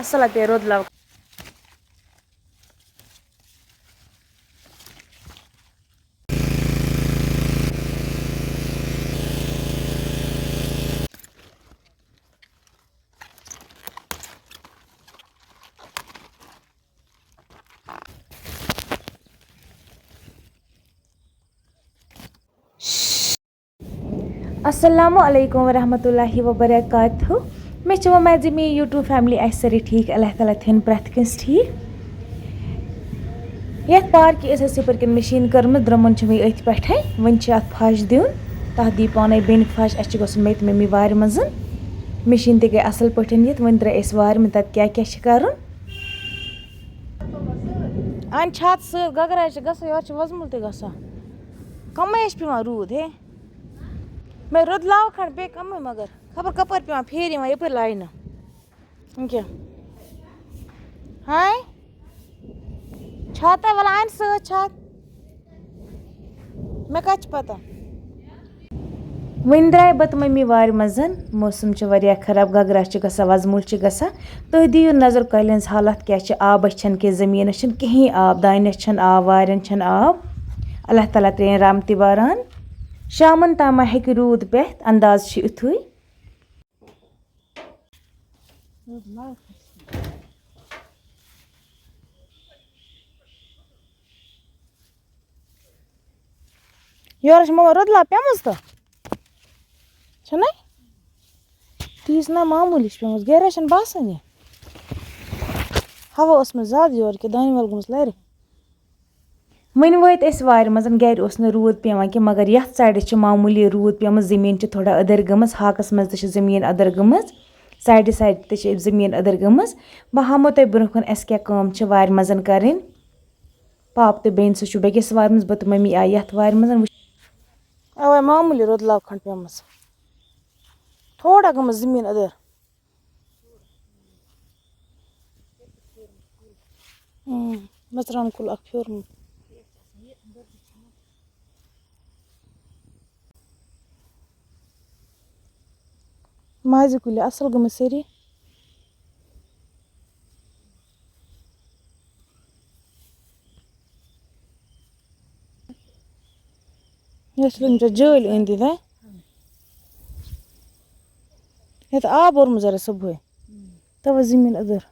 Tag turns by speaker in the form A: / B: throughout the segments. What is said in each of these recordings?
A: اصل पे रोद लाव अस्सलामु अलैकुम वरहमतुल्लाहि वबरकातुहू मे च उम्मीद मे यूट्यूब फैमिली आसि सारी ठीक अल्लाह ताला थन प्रथ कस ठीक यथ पार्क यपर कन मशीन कर्म द्रमन मे अथ पे वन फश दिन तथ दी पान बेन फश अस मे तो मम्मी वार मज मशीन ते गई असल पे ये वन द्रे वार में तक क्या क्या कर अन छत सगर योर वजमुल त कम पे रूद हे मैं रुद लाव खंड पे कम मगर खबर कपर पे फेर यपर लाइन क्या हाँ छत वाल अन सत मे कत पता वन द्राय बत मम्मी वार मज मौसम वरिया खराब गगरा ग वजमुल ग तुह दियो नजर कल हालत क्या आब के जमीन कहीं आब दानस आब वारन आब अल्लाह ताला त्रेन रामति बारान शामन ताम हे रूद पे अंदाज युथु योर मो रुद ला पेम तो तीस ना मामूली पेम गर बसान यह हवा ज्यादा योर कि दान वाल गमस लर वन वत वार मज गर रूद पेवान कि मगर ये साइड मामूली रूद पेम जमीन थोड़ा अदर गम हाकस मज जमीन अदर गम साइड साइड त जमीन अदर गम बह हामो तुम ब्रोह अस क्या वार मज कर पाप तो बेन सह बेकिस वार मज बत मम्मी आई ये वार मज अवे मामूली रुद लाव खंड पेम थोड़ा गम जमीन अदर मचरान कुल फ्योरमुत माज कुल असल गम सारी जल अंद ये तो आब ओरम जरा सुबह तब जमीन अदर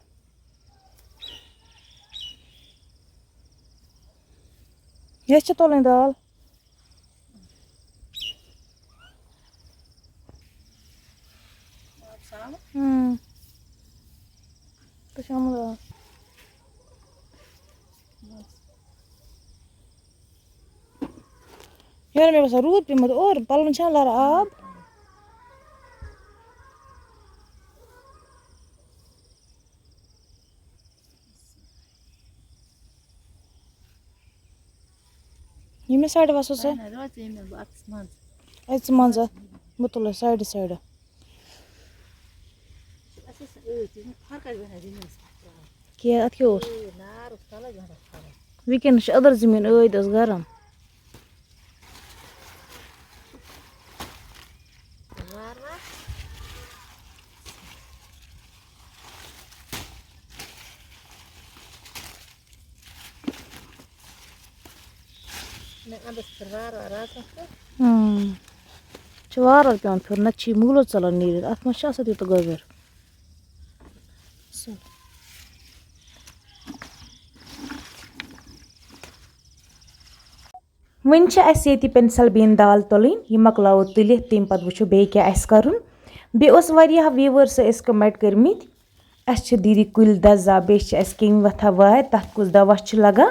A: ये तुलन दाल तो शाम दाल यार मे बस रूद पे मत और पलन लार आब ये साइड वसो से अत मज बह तुल साइड साइड क्या अत क्या वनकन अदर जमीन ऐद गरम वार पे फिर ना मूलो चलान नीर अत मे यूत गोबर वन ये पेंसिल बीन दाल तुलन यह मकलाव तुल तम पे वो बे क्या कर व्यूवर्स कमेंट कर्मित अस दीदी कुल दजा बे केंग वथा वार तथ कुछ दवा लगा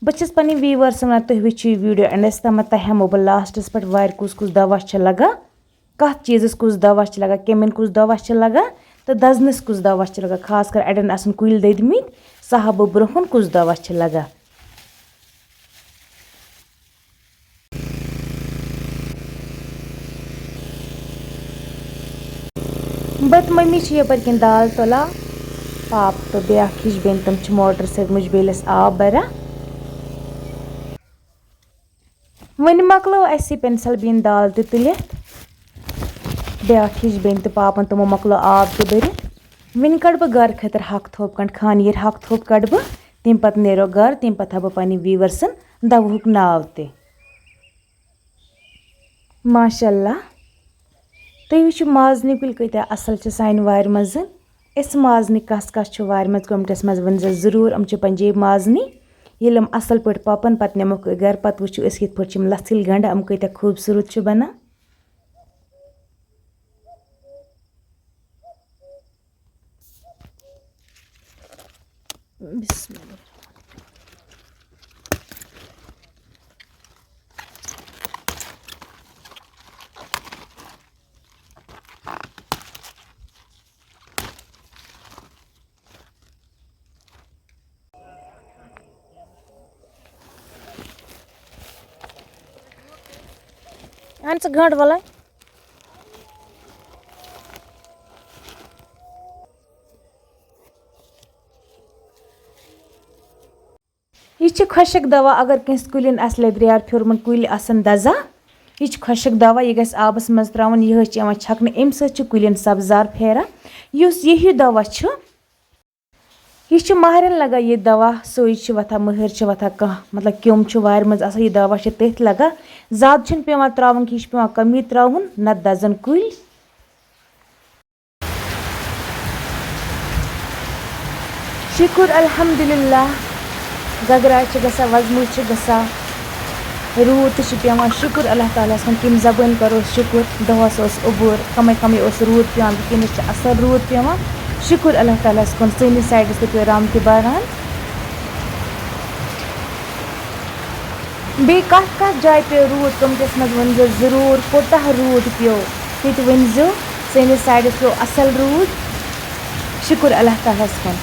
A: बस पे व्यूवर्स वन तुम वो वीडियो एंडस तम तह हेमो बह लास्टस पे वार कुछ दवा लगा कत चीज़ कुछ दवा लगा केमिन कुछ दवा लगा तो दजनस कुछ दवा लगा खास कर अड़न आसन कुल ददमित साहब ब्रोहन कुछ दवा लगा बत मम्मी यपर कन दाल तुला पाप तो ब्या हिश बेन तम मोटर से मुजबेलस आब बरा वन मकलो अस पेंसिल बीन दाल तुलित ब्या हिश बेन तो पापन तमो मकलो आब तो भर वह कड़ बह गर खतर हक थोप कंड खानीर हक थोप कड़ बह तम पत नेरो गर तम पत बह पन्ने वीवर्सन दवहुक नाव ते माशाल्लाह तुम वो माजन कुल कत्या असल सान वार मज इस माजन कस कस वार मज कमेंटस मज वन जरूर हम पंजाब माजनी ये हम असल पे पपन पत नमोक गर पत वो ये पे लथिल गंड हम कत्या खूबसूरत बना बिस्मिल्लाह अन स गंड वाला यह खुशक दवा अगर कंस कुलिन आस लेद्रियार फिरमन कुल आसन दजा यह खुशक दवा यह गस आबस मज त्रावन यह छकन अम कुलिन सब्जार फेरान यही दवा यह महरन लगा यह दवा सोच वथा महर वथा कह मतलब क्योम वार मज आसान यह दवा तथ लगा ज्यादा पेवान त्रावन कि पेवान कमी त्रावन न दजन कुल शुक्र अल्हम्दुलिल्लाह गगराय गसा वजमू गसा रूद पेवान शुक्र अल्लाह ताला कम जबान करो शुक्र दहस उबूर कमे कमे रूद पेवान वनस असल रूद पेवान शुक्र अल्लाह ताला कुन सैनिस साइडस पे रामत बरहान बे कत जाय पे रूद कमेंटस मज वन जरूर कोता रूद पे तत वन सैनिस साइडस पे असल रूद शुक्र अल्लाह ताला कुन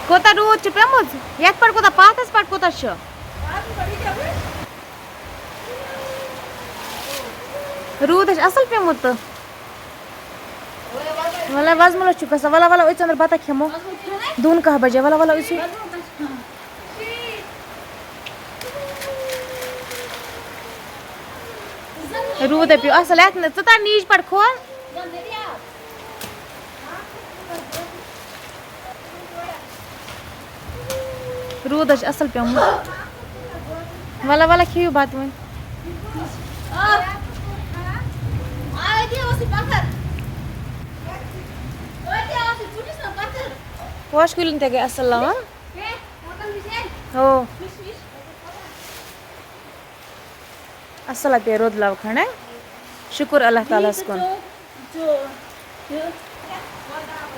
A: कोता रूद पेमुत ये कोता पाथस पे कोता रूद असल पेमुत वला वजमल गसा वला वला अंदर बता खेमो दून कह बजे वला वला रूद पे असल ता नीच पे खोल रूद असल पेमुत वला वला खेयू बात वन पोश कुलिन ते असल लवन हो असल पे रोद लव खण शुक्र अल्लाह ताला कुन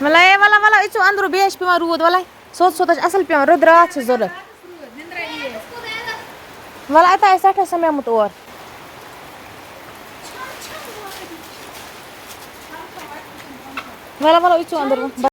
A: मला ये वाला वाला इचो अंदर बेश पे रूद वाला सोच सोच असल पे रोद रात जरूरत वाला आता है सठ समय मुत और वाला वाला इचो अंदर